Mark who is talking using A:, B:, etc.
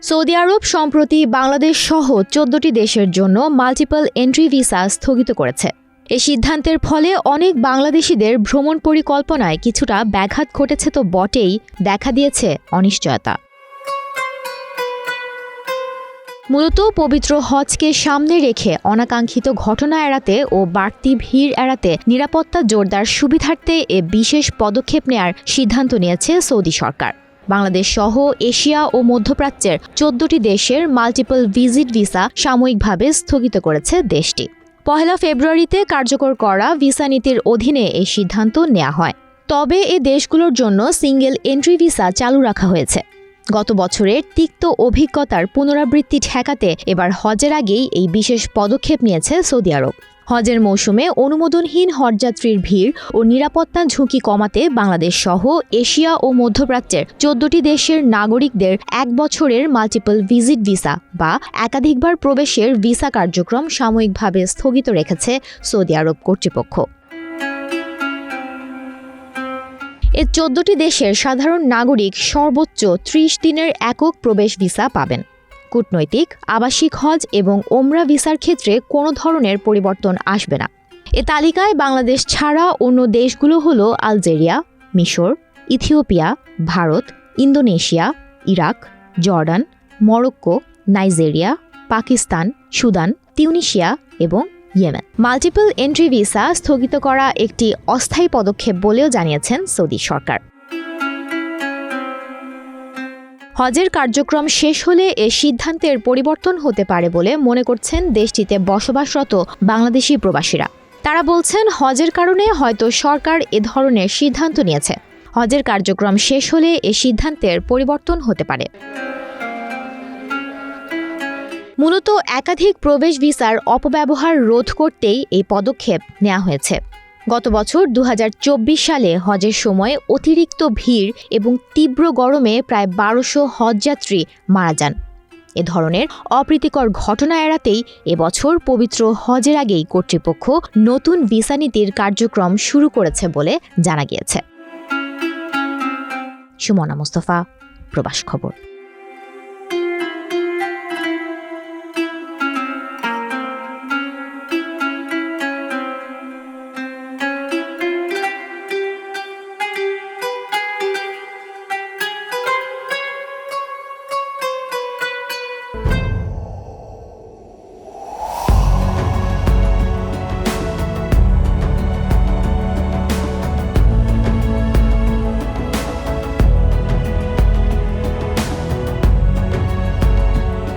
A: Saudi আরব সম্প্রতি বাংলাদেশ সহ ১৪টি দেশের জন্য মাল্টিপল এন্ট্রি ভিসা স্থগিত করেছে। এই সিদ্ধান্তের ফলে অনেক বাংলাদেশিদের ভ্রমণ পরিকল্পনায় কিছুটা ব্যাঘাত ঘটেছে তো বটেই, দেখা দিয়েছে অনিশ্চয়তা। মূলত পবিত্র হজকে সামনে রেখে অনাকাঙ্ক্ষিত ঘটনা এড়াতে ও বাড়তি ভিড় এড়াতে নিরাপত্তা জোরদার সুবিধার্থে এ বিশেষ পদক্ষেপ নেয়ার সিদ্ধান্ত নিয়েছে সৌদি সরকার। বাংলাদেশ সহ এশিয়া ও মধ্যপ্রাচ্যের ১৪টি দেশের মাল্টিপল ভিজিট ভিসা সাময়িকভাবে স্থগিত করেছে দেশটি। ১ ফেব্রুয়ারিতে কার্যকর করা ভিসা নীতির অধীনে এই সিদ্ধান্ত নেওয়া হয়। তবে এ দেশগুলোর জন্য সিঙ্গেল এন্ট্রি ভিসা চালু রাখা হয়েছে। গত বছরের তিক্ত অভিজ্ঞতার পুনরাবৃত্তি ঠেকাতে এবার হজের আগেই এই বিশেষ পদক্ষেপ নিয়েছে সৌদি আরব। হজের মৌসুমে অনুমোদনহীন হজযাত্রীর ভিড় ও নিরাপত্তা ঝুঁকি কমাতে বাংলাদেশ সহ এশিয়া ও মধ্যপ্রাচ্যের ১৪টি দেশের নাগরিকদের ১ বছরের মাল্টিপল ভিজিট ভিসা বা একাধিকবার প্রবেশের ভিসা কার্যক্রম সাময়িকভাবে স্থগিত রেখেছে সৌদি আরব কর্তৃপক্ষ। এ ১৪টি দেশের সাধারণ নাগরিক সর্বোচ্চ ৩০ দিনের একক প্রবেশ ভিসা পাবেন। কূটনৈতিক, আবাসিক হজ এবং ওমরা ভিসার ক্ষেত্রে কোনো ধরনের পরিবর্তন আসবে না। এ তালিকায় বাংলাদেশ ছাড়া অন্য দেশগুলো হল আলজেরিয়া, মিশর, Ethiopia, Bharat, Indonesia, Iraq, Jordan, Morocco, Nigeria, Pakistan, Sudan, Tunisia এবং ইয়েমেন। মাল্টিপল এন্ট্রি ভিসা স্থগিত করা একটি অস্থায়ী পদক্ষেপ বলেও জানিয়েছেন সৌদি সরকার। হজের কার্যক্রম শেষ হলে এ সিদ্ধান্তের পরিবর্তন হতে পারে বলে মনে করছেন দেশটিতে বসবাসরত বাংলাদেশি প্রবাসীরা। তারা বলছেন, হজের কারণে হয়তো সরকার এ ধরনের সিদ্ধান্ত নিয়েছে। হজের কার্যক্রম শেষ হলে এ সিদ্ধান্তের পরিবর্তন হতে পারে। মূলত একাধিক প্রবেশ ভিসার অপব্যবহার রোধ করতেই এই পদক্ষেপ নেওয়া হয়েছে। গত বছর ২০২৪ সালে হজের সময় অতিরিক্ত ভিড় এবং তীব্র গরমে প্রায় ১২০০ হজযাত্রী মারা যান। এ ধরনের অপ্রীতিকর ঘটনা এড়াতেই এবছর পবিত্র হজের আগেই কর্তৃপক্ষ নতুন ভিসা নীতির কার্যক্রম শুরু করেছে বলে জানা গিয়েছে। সুমনা মুস্তফা, প্রবাস খবর।